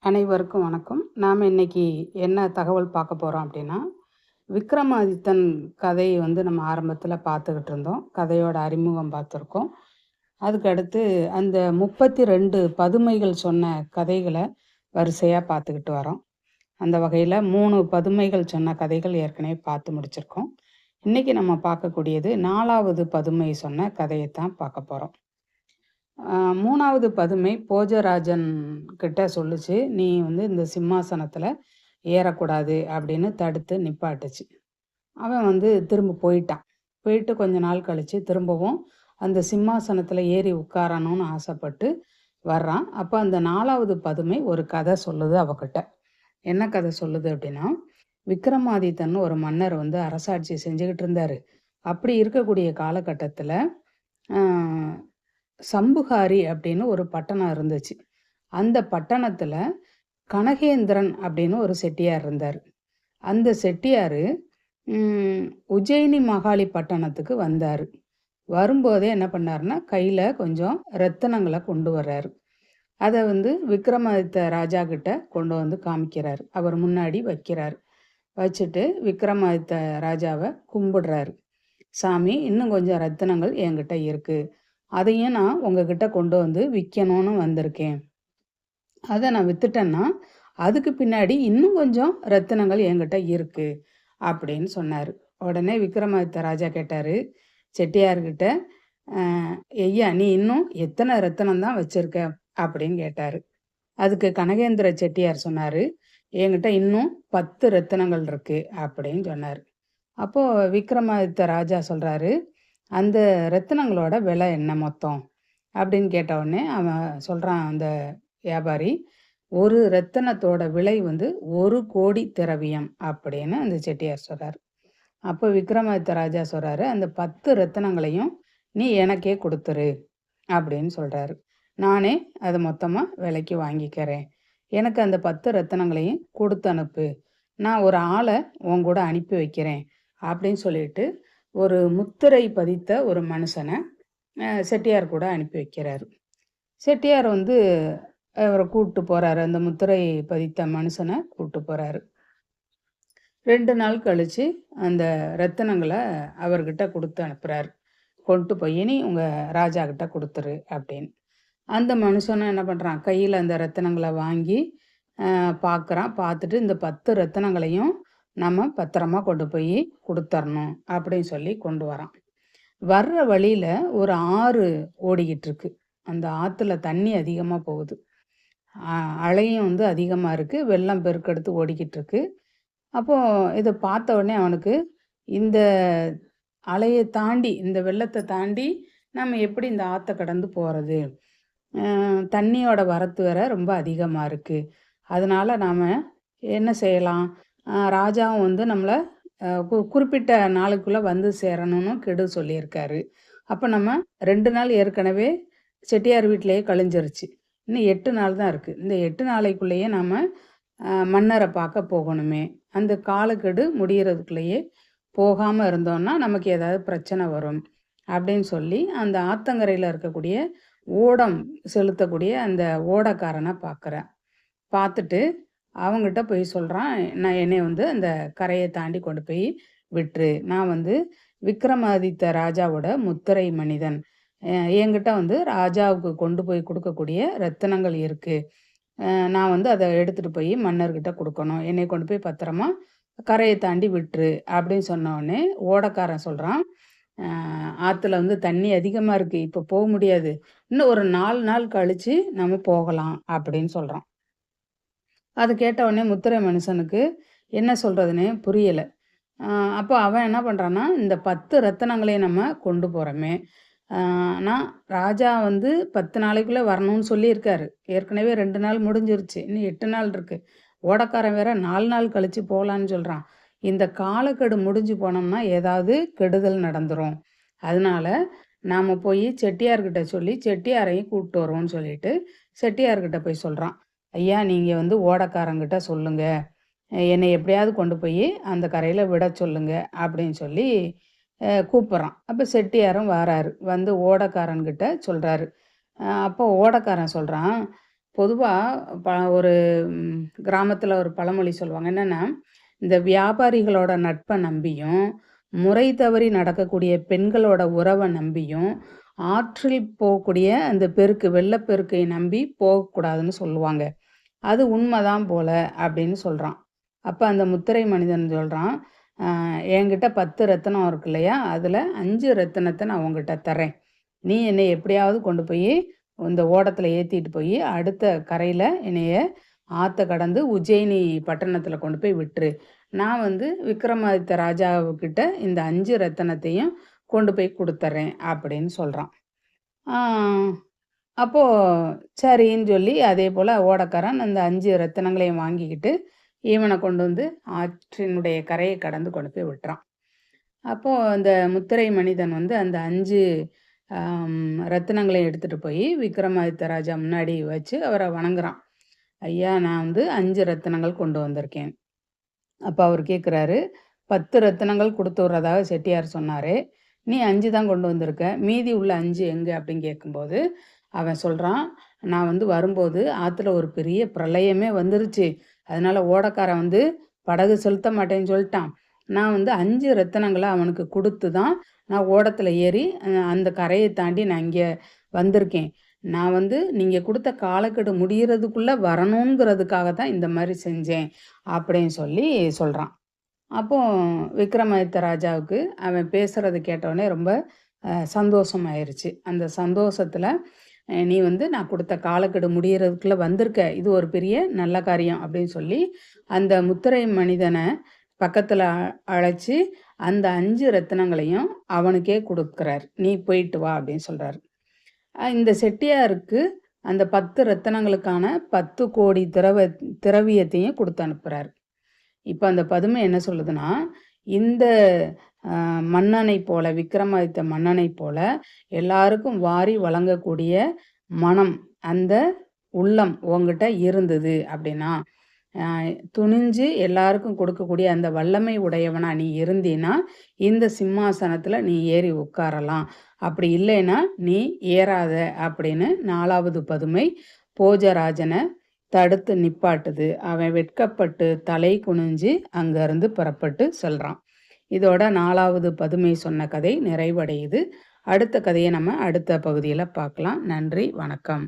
அனைவருக்கும் வணக்கம். நாம் இன்னைக்கு என்ன தகவல் பார்க்க போறோம் அப்படின்னா, விக்ரமாதித்தன் கதை நம்ம ஆரம்பத்தில பார்த்துக்கிட்டு இருந்தோம். கதையோட அறிமுகம் பார்த்துருக்கோம். அதுக்கு அடுத்து அந்த 32 பதுமைகள் சொன்ன கதைகள வரிசையா பார்த்துக்கிட்டு வரோம். அந்த வகையில 3 பதுமைகள் சொன்ன கதைகள் ஏற்கனவே பார்த்து முடிச்சிருக்கோம். இன்னைக்கு நம்ம பார்க்கக்கூடியது 4வது பதுமை சொன்ன கதையத்தான் பார்க்க போறோம். 3வது பதுமை போஜராஜன் கிட்ட சொல்லுச்சு, "நீ இந்த சிம்மாசனத்துல ஏறக்கூடாது" அப்படின்னு தடுத்து நிப்பாட்டுச்சு. அவன் திரும்ப போயிட்டான். போயிட்டு கொஞ்ச நாள் கழிச்சு திரும்பவும் அந்த சிம்மாசனத்துல ஏறி உட்காரணும்னு ஆசைப்பட்டு வர்றான். அப்ப அந்த 4வது பதுமை ஒரு கதை சொல்லுது அவகிட்ட. என்ன கதை சொல்லுது அப்படின்னா, விக்ரமாதித்தன் ஒரு மன்னர் அரசாட்சி செஞ்சுகிட்டு இருந்தாரு. அப்படி இருக்கக்கூடிய காலகட்டத்துல ஆ சம்புகாரி அப்படின்னு ஒரு பட்டணம் இருந்துச்சு. அந்த பட்டணத்துல கனகேந்திரன் அப்படின்னு ஒரு செட்டியார் இருந்தாரு. அந்த செட்டியாரு உஜ்ஜயினி மாகாளி பட்டணத்துக்கு வந்தாரு. வரும்போதே என்ன பண்ணாருன்னா, கையில கொஞ்சம் ரத்தினங்கள கொண்டு வர்றாரு. அத விக்ரமாதித்த ராஜா கிட்ட கொண்டு காமிக்கிறாரு. அவர் முன்னாடி வைக்கிறாரு. வச்சுட்டு விக்ரமாதித்த ராஜாவ கும்பிடுறாரு. "சாமி, இன்னும் கொஞ்சம் ரத்தினங்கள் என்கிட்ட இருக்கு. அதையும் நான் உங்ககிட்ட கொண்டு விக்கணும்னு வந்திருக்கேன். அத நான் வித்துட்டேன்னா, அதுக்கு பின்னாடி இன்னும் கொஞ்சம் ரத்தினங்கள் என்கிட்ட இருக்கு" அப்படின்னு சொன்னாரு. உடனே விக்ரமாதித்த ராஜா கேட்டாரு செட்டியார்கிட்ட, "அ ஐயா, நீ இன்னும் எத்தனை ரத்தினம் தான் வச்சிருக்க?" அப்படின்னு கேட்டாரு. அதுக்கு கனகேந்திர செட்டியார் சொன்னாரு, "என்கிட்ட இன்னும் 10 ரத்தினங்கள் இருக்கு" அப்படின்னு சொன்னாரு. அப்போ விக்ரமாதித்த ராஜா சொல்றாரு, "அந்த ரத்தினங்களோட விலை என்ன மொத்தம்?" அப்படின்னு கேட்ட உடனே அவன் சொல்றான், அந்த வியாபாரி, "ஒரு ரத்தினத்தோட விலை 1,00,00,000 திரவியம்" அப்படின்னு அந்த செட்டியார் சொல்றாரு. அப்போ விக்ரமாதித்த ராஜா சொல்றாரு, "அந்த 10 ரத்தினங்களையும் நீ எனக்கே குடுத்துரு" அப்படின்னு சொல்றாரு. "நானே அத மொத்தமா விலைக்கு வாங்கிக்கிறேன். எனக்கு அந்த 10 ரத்தினங்களையும் குடுத்து அனுப்பு. நான் ஒரு ஆள உன்கூட அனுப்பி வைக்கிறேன்" அப்படின்னு சொல்லிட்டு, ஒரு முத்திரை பதித்த ஒரு மனுஷன செட்டியார் கூட அனுப்பி வைக்கிறாரு. செட்டியார் அவர கூட்டு போறாரு. அந்த முத்திரை பதித்த மனுஷன கூட்டு போறாரு. 2 நாள் கழிச்சு அந்த ரத்தினங்கள அவர்கிட்ட குடுத்து அனுப்புறாரு. "கொண்டு போய் நீ உங்க ராஜா கிட்ட குடுத்துரு" அப்படின்னு. அந்த மனுஷனும் என்ன பண்றான், கையில அந்த ரத்தினங்கள வாங்கி பார்க்குறான். பார்த்துட்டு, "இந்த 10 ரத்தினங்களையும் நம்ம பத்திரமா கொண்டு போய் குடுத்தரணும்" அப்படின்னு சொல்லி கொண்டு வரான். வர்ற வழியில ஒரு ஆறு ஓடிக்கிட்டு இருக்கு. அந்த ஆத்துல தண்ணி அதிகமா போகுது. அலையும் அதிகமா இருக்கு. வெள்ளம் பெருக்கெடுத்து ஓடிக்கிட்டு இருக்கு. அப்போ இத பார்த்த உடனே அவனுக்கு, இந்த அலைய தாண்டி, இந்த வெள்ளத்த தாண்டி நம்ம எப்படி இந்த ஆத்த கடந்து போறது? தண்ணியோட வரத்து வேற ரொம்ப அதிகமா இருக்கு. அதனால நாம என்ன செய்யலாம்? ராஜாவும் நம்மள குறிப்பிட்ட நாளுக்குள்ள வந்து சேரணும்னு கெடு சொல்லியிருக்காரு. அப்ப நம்ம 2 நாள் ஏற்கனவே செட்டியார் வீட்லயே கழிஞ்சிருச்சு. இன்னும் 8 நாள் தான் இருக்கு. இந்த 8 நாளைக்குள்ளேயே நாம மன்னர பார்க்க போகணுமே! அந்த காலக்கெடு முடியறதுக்குள்ளேயே போகாம இருந்தோம்னா, நமக்கு ஏதாவது பிரச்சனை வரும். அப்படின்னு சொல்லி, அந்த ஆத்தங்கரையில இருக்கக்கூடிய ஓடம் செலுத்தக்கூடிய அந்த ஓடக்காரன பார்க்குறேன். பார்த்துட்டு அவங்கிட்ட போய் சொல்றான், "நான் என்னைய அந்த கரைய தாண்டி கொண்டு போய் விட்டுரு. நான் விக்ரமாதித்த ராஜாவோட முத்திரை மனிதன். என்கிட்ட ராஜாவுக்கு கொண்டு போய் குடுக்கக்கூடிய ரத்தினங்கள் இருக்கு. நான் அத எடுத்துட்டு போய் மன்னர்கிட்ட குடுக்கணும். என்னைய கொண்டு போய் பத்திரமா கரைய தாண்டி விட்டுரு" அப்படின்னு சொன்ன உடனே ஓடக்காரன் சொல்றான், "அ ஆத்துல தண்ணி அதிகமா இருக்கு. இப்ப போ முடியாது. இன்னும் ஒரு 4 நாள் கழிச்சு நம்ம போகலாம்" அப்படின்னு சொல்றான். அத கேட்ட உடனே முத்திரை மனுஷனுக்கு என்ன சொல்றதுன்னே புரியல. அ அப்போ அவன் என்ன பண்றான்னா, இந்த 10 ரத்தினங்களையும் நம்ம கொண்டு போறோமே, ஆனா ராஜா 10 நாளைக்குள்ள வரணும்னு சொல்லியிருக்காரு. ஏற்கனவே 2 நாள் முடிஞ்சிருச்சு. இன்னும் 8 நாள் இருக்கு. ஓடக்காரன் வேற 4 நாள் கழிச்சு போலான்னு சொல்றான். இந்த காலக்கெடு முடிஞ்சு போனோம்னா, ஏதாவது கெடுதல் நடந்துரும். அதனால நாம போய் செட்டியார்கிட்ட சொல்லி செட்டியாரையும் கூட்டு வருவோம்ன்னு சொல்லிட்டு, செட்டியார்கிட்ட போய் சொல்றான். "ஐயா, நீங்க ஓடக்காரங்கிட்ட சொல்லுங்க. என்னை எப்படியாவது கொண்டு போய் அந்த கரையில விட சொல்லுங்க" அப்படின்னு சொல்லி கூப்பிட்றான். அப்போ செட்டியாரும் வாராரு. ஓடக்காரன்கிட்ட சொல்றாரு. அப்போ ஓடக்காரன் சொல்றான், பொதுவா ஒரு கிராமத்துல ஒரு பழமொழி சொல்லுவாங்க. என்னன்னா, இந்த வியாபாரிகளோட நட்ப நம்பியும், முறை தவறி நடக்கக்கூடிய பெண்களோட உறவ நம்பியும், ஆற்றில் போகக்கூடிய அந்த பெருக்கு, வெள்ளப்பெருக்கை நம்பி போகக்கூடாதுன்னு சொல்லுவாங்க. அது உண்மதான் போல அப்படின்னு சொல்றான். அப்ப அந்த முத்திரை மனிதன் சொல்றான், என்கிட்ட 10 ரத்தினம் இருக்கு இல்லையா? அதுல 5 ரத்தினத்த நான் உன்கிட்ட தர்றேன். நீ என்னை எப்படியாவது கொண்டு போயி இந்த ஓடத்துல ஏத்திட்டு போயி, அடுத்த கரையில என்னைய ஆத்த கடந்து உஜ்ஜயினி பட்டணத்துல கொண்டு போய் விட்டுரு. நான் வந்து விக்ரமாதித்த ராஜாவுக்கிட்ட இந்த 5 ரத்தினத்தையும் கொண்டு போய் குடுத்துர்றேன் அப்படின்னு சொல்றான். ஆ அப்போ சரின்னு சொல்லி அதேபோல ஓடக்காரன் அந்த 5 ரத்தினங்களையும் வாங்கிக்கிட்டு, இவன கொண்டு வந்து ஆற்றினுடைய கரைய கடந்து கொண்டு போய் விட்டுறான். அப்போ அந்த முத்திரை மனிதன் வந்து அந்த 5 ரத்தினங்களையும் எடுத்துட்டு போய் விக்ரமாதித்த ராஜா முன்னாடி வச்சு அவர வணங்குறான். ஐயா, நான் வந்து 5 ரத்தினங்கள் கொண்டு வந்திருக்கேன். அப்ப அவரு கேட்குறாரு, 10 ரத்தினங்கள் குடுத்து விடுறதாக செட்டியார் சொன்னாரே, நீ 5 தான் கொண்டு வந்திருக்க. மீதி உள்ள 5 எங்க? அப்படின்னு கேட்கும்போது, அவன் சொல்றான், நான் வந்து வரும்போது ஆத்துல ஒரு பெரிய பிரளயமே வந்துருச்சு. அதனால ஓடக்காரன் வந்து படகு செலுத்த மாட்டேன்னு சொல்ட்டான். நான் வந்து 5 ரத்தினங்கள அவனுக்கு குடுத்து தான், நான் ஓடத்துல ஏறி அந்த கரைய தாண்டி நான் இங்க வந்திருக்கேன். நான் வந்து நீங்க குடுத்த காலக்கெடு முடியறதுக்குள்ள வரணுங்கிறதுக்காக தான் இந்த மாரி செஞ்சேன். அப்படின்னு சொல்லி சொல்றான். அப்போ விக்ரமாதித்த ராஜாவுக்கு அவன் பேசுறத கேட்டவுடனே ரொம்ப சந்தோஷமாயிருச்சு. அந்த சந்தோஷத்துல, நீ வந்து நான் குடுத்த காலக்கெடு முடியறதுக்குள்ள வந்திருக்க. இது ஒரு பெரிய நல்ல காரியம்." அப்படின்னு சொல்லி, அந்த முத்திரை மனிதன பக்கத்துல அழைச்சு, அந்த 5 ரத்தினங்களையும் அவனுக்கே குடுக்குறாரு. "நீ போயிட்டு வா" அப்படின்னு சொல்றாரு. இந்த செட்டியாருக்கு அந்த 10 ரத்தினங்களுக்கான 10,00,00,000 திரவியத்தையும் குடுத்து அனுப்புறாரு. இப்ப அந்த பதுமை என்ன சொல்லுதுன்னா, இந்த மன்னனைப் போல, விக்ரமாதித்த மன்னனைப் போல எல்லாருக்கும் வாரி வழங்கக்கூடிய மனம், அந்த உள்ளம் உன்கிட்ட இருந்தது அப்படின்னா, அ துணிஞ்சு எல்லாருக்கும் கொடுக்கக்கூடிய அந்த வல்லமை உடையவனா நீ இருந்தீன்னா, இந்த சிம்மாசனத்துல நீ ஏறி உட்காரலாம். அப்படி இல்லைன்னா, நீ ஏறாத அப்படின்னு 4வது பதுமை போஜராஜன தடுத்து நிப்பாட்டுது. அவன் வெட்கப்பட்டு தலை குனிஞ்சு அங்கருந்து புறப்பட்டு செல்றான். இதோட 4வது பதுமை சொன்ன கதை நிறைவடையுது. அடுத்த கதைய நம்ம அடுத்த பகுதியில பார்க்கலாம். நன்றி, வணக்கம்.